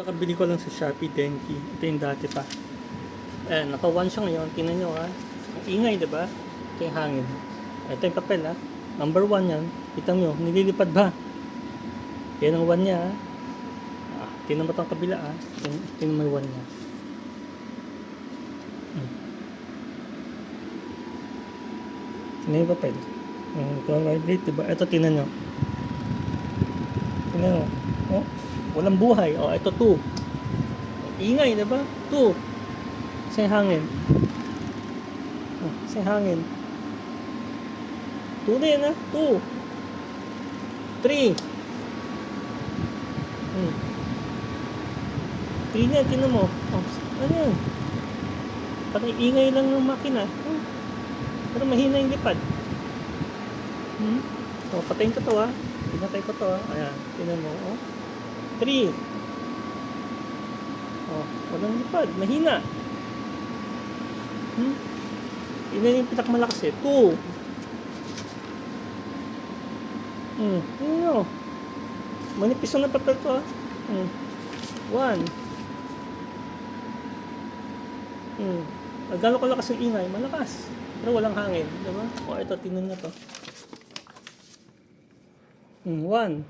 Kakabili ko lang sa Shopee Denki. Ito yung dati pa. Ayan, naka-1 siya ngayon. Tingnan nyo ha. Ang ingay, diba? Ito yung hangin. Ito yung papel ha. Number 1 yan. Kita nyo, nililipad ba? Yan ang 1 niya ha. Tingnan mo itong kabila ha. Tingnan mo yung 1 niya. Tingnan yung papel. Vibrate, diba? Ito, tingnan nyo. Tingnan nyo. Oh, walang buhay. Oh, ito 2. Ingay, diba? 2. Isa yung hangin. Oh, isa yung hangin. 2 na yan ha. 2. 3. 3 na yan, tingnan mo. Oh, ano yan? Parang ingay lang ng makina. Pero mahina yung lipad. So, patayin ko to ha. Pinatay ko to ha. Ayan, tingnan mo. Oh. 3. Oh, walang lipad. Mahina. Yun na yung pinakamalakas eh. 2. Yun o. Manipis na papel to ha. 1. Gano'n kalakas yung ingay? Malakas. Pero walang hangin. Diba? O, ito, tingnan na to. 1.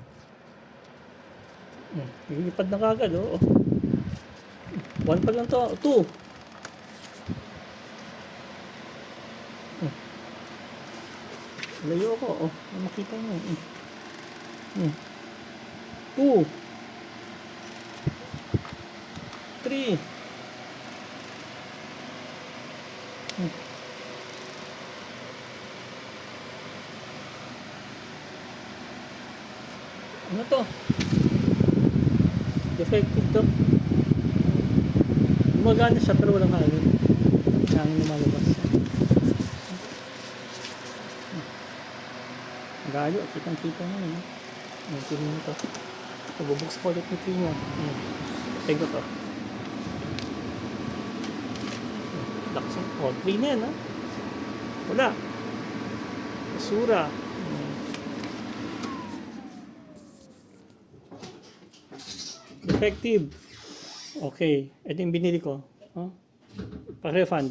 Lilipad na kagad, oh. 1 pa lang to. 2. Layo ako, oh. Makita nyo. 2. 3. Ano to? Defective to. Gumagana siya pero walang hangin. Hangin na malabas. Gayo, kitang-kita mo yun. Tingnan mo to. Bubuksan ko ulit yung niya. Take ko to. Laksan. O, 3 na yan ha. Wala. Basura. Defective. Okay. Ito yung binili ko. Pa-refund.